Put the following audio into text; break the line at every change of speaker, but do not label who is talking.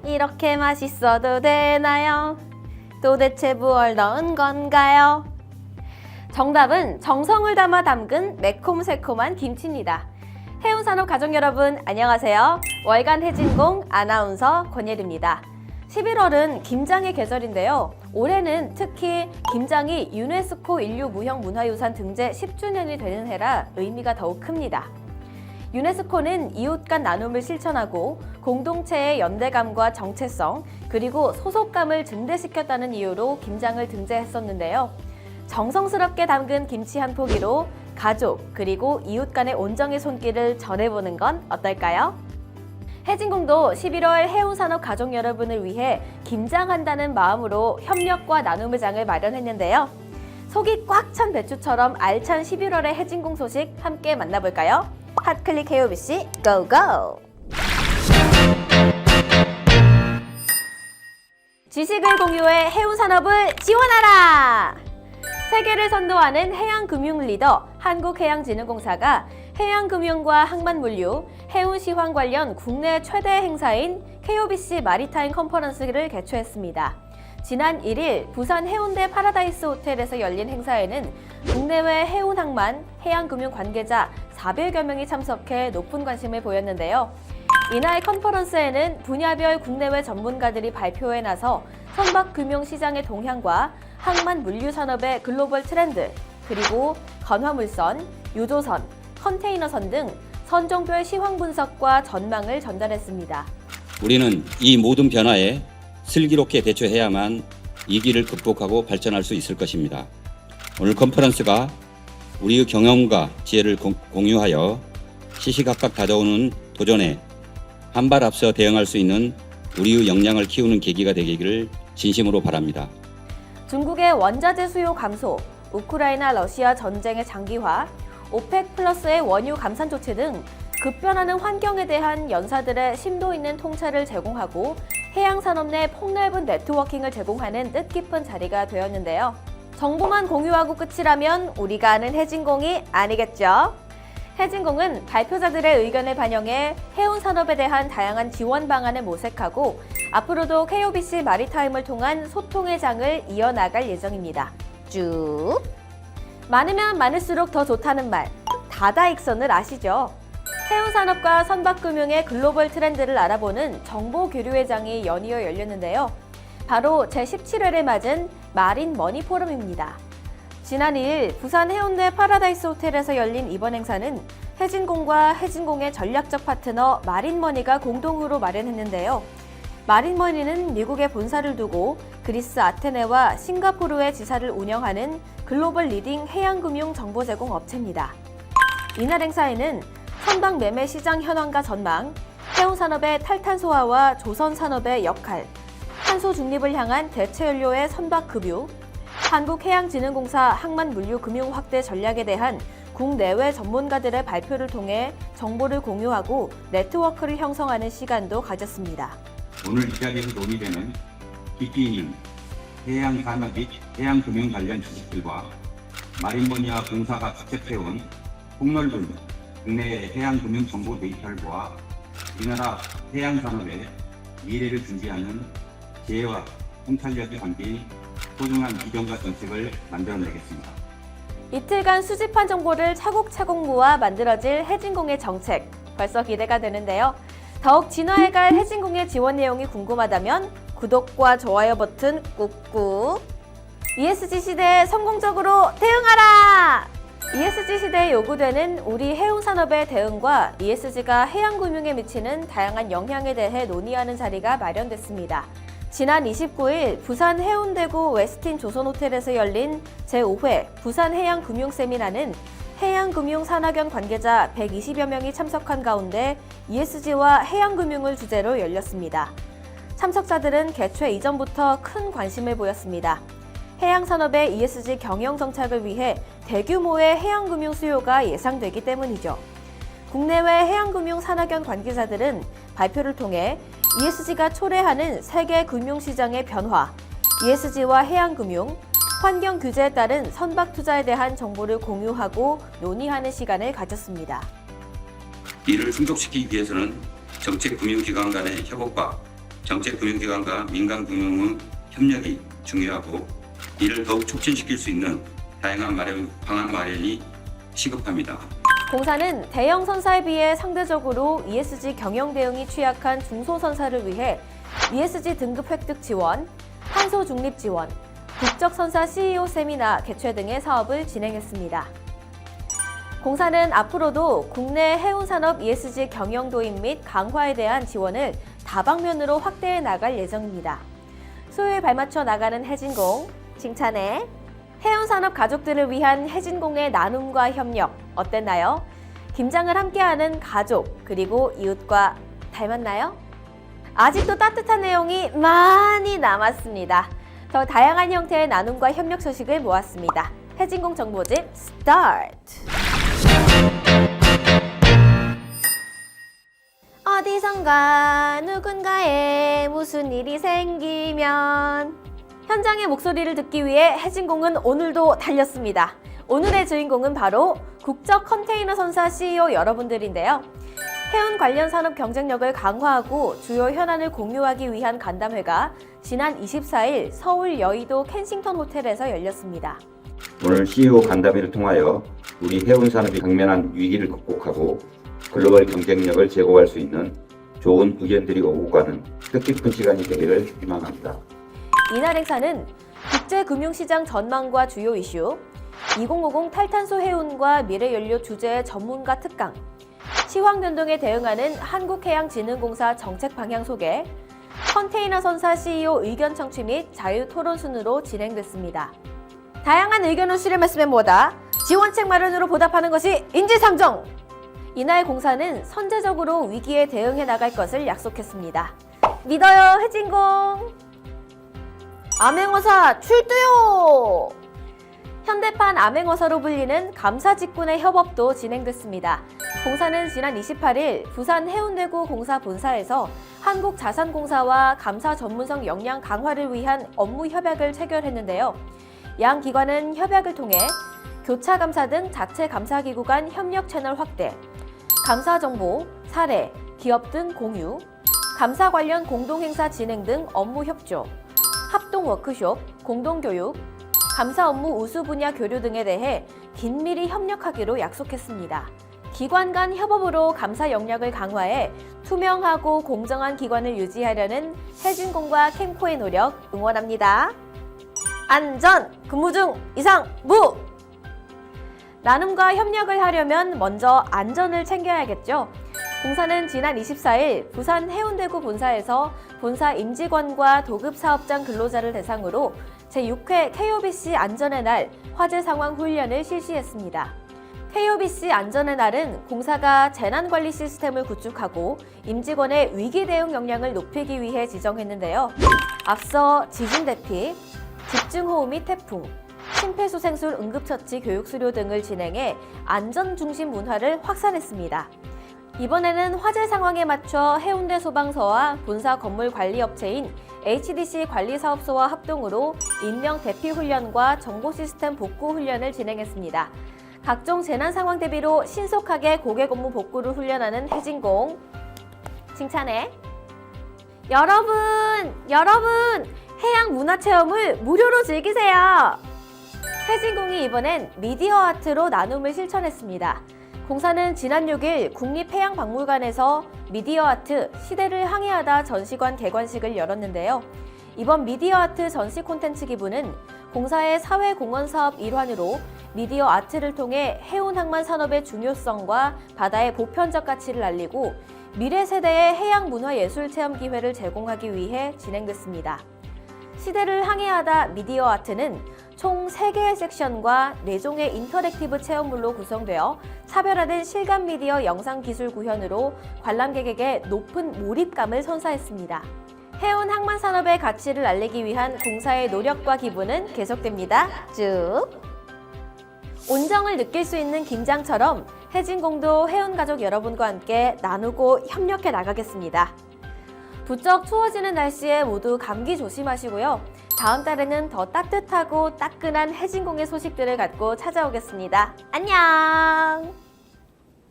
이렇게 맛있어도 되나요? 도대체 무얼 넣은 건가요? 정답은 정성을 담아 담근 매콤새콤한 김치입니다. 해운산업 가족 여러분 안녕하세요. 월간 해진공 아나운서 권예리입니다. 11월은 김장의 계절인데요. 올해는 특히 김장이 유네스코 인류무형문화유산 등재 10주년이 되는 해라 의미가 더욱 큽니다. 유네스코는 이웃 간 나눔을 실천하고 공동체의 연대감과 정체성 그리고 소속감을 증대시켰다는 이유로 김장을 등재했었는데요. 정성스럽게 담근 김치 한 포기로 가족 그리고 이웃 간의 온정의 손길을 전해보는 건 어떨까요? 해진공도 11월 해운산업 가족 여러분을 위해 김장한다는 마음으로 협력과 나눔의 장을 마련했는데요. 속이 꽉 찬 배추처럼 알찬 11월의 해진공 소식 함께 만나볼까요? 핫클릭 KOBC 고고! 지식을 공유해 해운산업을 지원하라! 세계를 선도하는 해양금융 리더 한국해양진흥공사가 해양금융과 항만물류, 해운시황 관련 국내 최대 행사인 KOBC 마리타임 컨퍼런스를 개최했습니다. 지난 1일 부산 해운대 파라다이스 호텔에서 열린 행사에는 국내외 해운항만, 해양금융 관계자 400여 명이 참석해 높은 관심을 보였는데요. 이날 컨퍼런스에는 분야별 국내외 전문가들이 발표에 나서 선박금융시장의 동향과 항만 물류 산업의 글로벌 트렌드, 그리고 건화물선, 유조선, 컨테이너선 등 선종별 시황 분석과 전망을 전달했습니다.
우리는 이 모든 변화에 슬기롭게 대처해야만 이 길을 극복하고 발전할 수 있을 것입니다. 오늘 컨퍼런스가 우리의 경험과 지혜를 공유하여 시시각각 다가오는 도전에 한 발 앞서 대응할 수 있는 우리의 역량을 키우는 계기가 되기를 진심으로 바랍니다.
중국의 원자재 수요 감소, 우크라이나 러시아 전쟁의 장기화, 오펙 플러스의 원유 감산 조치 등 급변하는 환경에 대한 연사들의 심도 있는 통찰을 제공하고 해양산업 내 폭넓은 네트워킹을 제공하는 뜻깊은 자리가 되었는데요. 정보만 공유하고 끝이라면 우리가 아는 해진공이 아니겠죠? 해진공은 발표자들의 의견을 반영해 해운산업에 대한 다양한 지원 방안을 모색하고 앞으로도 KOBC 마리타임을 통한 소통의 장을 이어나갈 예정입니다. 쭉! 많으면 많을수록 더 좋다는 말, 다다익선을 아시죠? 해운산업과 선박금융의 글로벌 트렌드를 알아보는 정보교류회 장이 연이어 열렸는데요. 바로 제17회를 맞은 마린 머니 포럼입니다. 지난 2일 부산 해운대 파라다이스 호텔에서 열린 이번 행사는 해진공과 해진공의 전략적 파트너 마린머니가 공동으로 마련했는데요. 마린머니는 미국에 본사를 두고 그리스 아테네와 싱가포르의 지사를 운영하는 글로벌 리딩 해양금융 정보 제공 업체입니다. 이날 행사에는 선박 매매 시장 현황과 전망, 해운산업의 탈탄소화와 조선산업의 역할, 탄소 중립을 향한 대체연료의 선박급유, 한국해양진흥공사 항만물류 금융 확대 전략에 대한 국내외 전문가들의 발표를 통해 정보를 공유하고 네트워크를 형성하는 시간도 가졌습니다.
오늘 이 자리에서 논의되는 깊이 있는 해양산업 및 해양금융 관련 지식들과 마린머니와 공사가 축적해온 폭넓은 국내의 해양금융 정보 데이터를 모아 우리나라 해양산업의 미래를 준비하는 지혜와 통찰력이 담긴 소중한 비전과 정책을 만들어내겠습니다.
이틀간 수집한 정보를 차곡차곡 모아 만들어질 해진공의 정책, 벌써 기대가 되는데요. 더욱 진화해갈 해진공의 지원 내용이 궁금하다면 구독과 좋아요 버튼 꾹꾹! ESG 시대에 성공적으로 대응하라! ESG 시대에 요구되는 우리 해운산업의 대응과 ESG가 해양금융에 미치는 다양한 영향에 대해 논의하는 자리가 마련됐습니다. 지난 29일 부산 해운대구 웨스틴 조선호텔에서 열린 제5회 부산해양금융세미나는 해양금융 산학연 관계자 120여 명이 참석한 가운데 ESG와 해양금융을 주제로 열렸습니다. 참석자들은 개최 이전부터 큰 관심을 보였습니다. 해양산업의 ESG 경영 정착을 위해 대규모의 해양금융 수요가 예상되기 때문이죠. 국내외 해양금융 산학연 관계자들은 발표를 통해 ESG가 초래하는 세계 금융시장의 변화, ESG와 해양금융, 환경 규제에 따른 선박 투자에 대한 정보를 공유하고 논의하는 시간을 가졌습니다.
이를 충족시키기 위해서는 정책 금융기관 간의 협업과 정책금융기관과 민간금융의 협력이 중요하고 이를 더욱 촉진시킬 수 있는 다양한 방안 마련이 시급합니다.
공사는 대형 선사에 비해 상대적으로 ESG 경영 대응이 취약한 중소선사를 위해 ESG 등급 획득 지원, 탄소 중립 지원, 국적 선사 CEO 세미나 개최 등의 사업을 진행했습니다. 공사는 앞으로도 국내 해운산업 ESG 경영 도입 및 강화에 대한 지원을 다방면으로 확대해 나갈 예정입니다. 소요에 발맞춰 나가는 해진공, 칭찬해! 해운산업 가족들을 위한 해진공의 나눔과 협력 어땠나요? 김장을 함께하는 가족 그리고 이웃과 닮았나요? 아직도 따뜻한 내용이 많이 남았습니다. 더 다양한 형태의 나눔과 협력 소식을 모았습니다. 해진공 정보집 스타트! 어디선가 누군가에 무슨 일이 생기면 현장의 목소리를 듣기 위해 해진공은 오늘도 달렸습니다. 오늘의 주인공은 바로 국적 컨테이너 선사 CEO 여러분들인데요. 해운 관련 산업 경쟁력을 강화하고 주요 현안을 공유하기 위한 간담회가 지난 24일 서울 여의도 켄싱턴 호텔에서 열렸습니다.
오늘 CEO 간담회를 통하여 우리 해운 산업이 당면한 위기를 극복하고 글로벌 경쟁력을 제고할 수 있는 좋은 의견들이 오고 가는 뜻깊은 시간이 되기를 희망합니다.
이날 행사는 국제금융시장 전망과 주요 이슈, 2050 탈탄소 해운과 미래연료 주제의 전문가 특강, 시황 변동에 대응하는 한국해양진흥공사 정책 방향 소개, 컨테이너 선사 CEO 의견 청취 및 자유 토론 순으로 진행됐습니다. 다양한 의견을 수렴했음에 뭐다 지원책 마련으로 보답하는 것이 인지상정! 이날 공사는 선제적으로 위기에 대응해 나갈 것을 약속했습니다. 믿어요, 해진공! 암행어사 출두요! 현대판 암행어사로 불리는 감사직군의 협업도 진행됐습니다. 공사는 지난 28일 부산 해운대구 공사 본사에서 한국자산공사와 감사 전문성 역량 강화를 위한 업무 협약을 체결했는데요. 양 기관은 협약을 통해 교차감사 등 자체 감사기구 간 협력 채널 확대, 감사 정보, 사례, 기업 등 공유, 감사 관련 공동행사 진행 등 업무 협조, 합동 워크숍, 공동교육, 감사 업무 우수 분야 교류 등에 대해 긴밀히 협력하기로 약속했습니다. 기관 간 협업으로 감사 역량을 강화해 투명하고 공정한 기관을 유지하려는 해진공과 캠코의 노력 응원합니다. 안전, 근무 중 이상 무! 나눔과 협력을 하려면 먼저 안전을 챙겨야겠죠. 공사는 지난 24일 부산 해운대구 본사에서 본사 임직원과 도급사업장 근로자를 대상으로 제6회 KOBC 안전의 날 화재 상황 훈련을 실시했습니다. KOBC 안전의 날은 공사가 재난관리 시스템을 구축하고 임직원의 위기 대응 역량을 높이기 위해 지정했는데요. 앞서 지진 대피, 집중호우 및 태풍, 심폐소생술 응급처치 교육 수료 등을 진행해 안전 중심 문화를 확산했습니다. 이번에는 화재 상황에 맞춰 해운대 소방서와 본사 건물 관리 업체인 HDC 관리사업소와 합동으로 인명 대피 훈련과 정보 시스템 복구 훈련을 진행했습니다. 각종 재난 상황 대비로 신속하게 고객 업무 복구를 훈련하는 해진공 칭찬해. 여러분 해양 문화 체험을 무료로 즐기세요. 해진공이 이번엔 미디어 아트로 나눔을 실천했습니다. 공사는 지난 6일 국립해양박물관에서 미디어 아트 시대를 항해하다 전시관 개관식을 열었는데요. 이번 미디어 아트 전시 콘텐츠 기부는 공사의 사회공헌 사업 일환으로 미디어 아트를 통해 해운항만 산업의 중요성과 바다의 보편적 가치를 알리고 미래 세대의 해양 문화 예술 체험 기회를 제공하기 위해 진행됐습니다. 시대를 항해하다 미디어 아트는 총 3개의 섹션과 4종의 인터랙티브 체험물로 구성되어 차별화된 실감 미디어 영상 기술 구현으로 관람객에게 높은 몰입감을 선사했습니다. 해운 항만 산업의 가치를 알리기 위한 공사의 노력과 기부는 계속됩니다. 쭉! 온정을 느낄 수 있는 김장처럼 해진공도 해운 가족 여러분과 함께 나누고 협력해 나가겠습니다. 부쩍 추워지는 날씨에 모두 감기 조심하시고요. 다음 달에는 더 따뜻하고 따끈한 해진공의 소식들을 갖고 찾아오겠습니다. 안녕!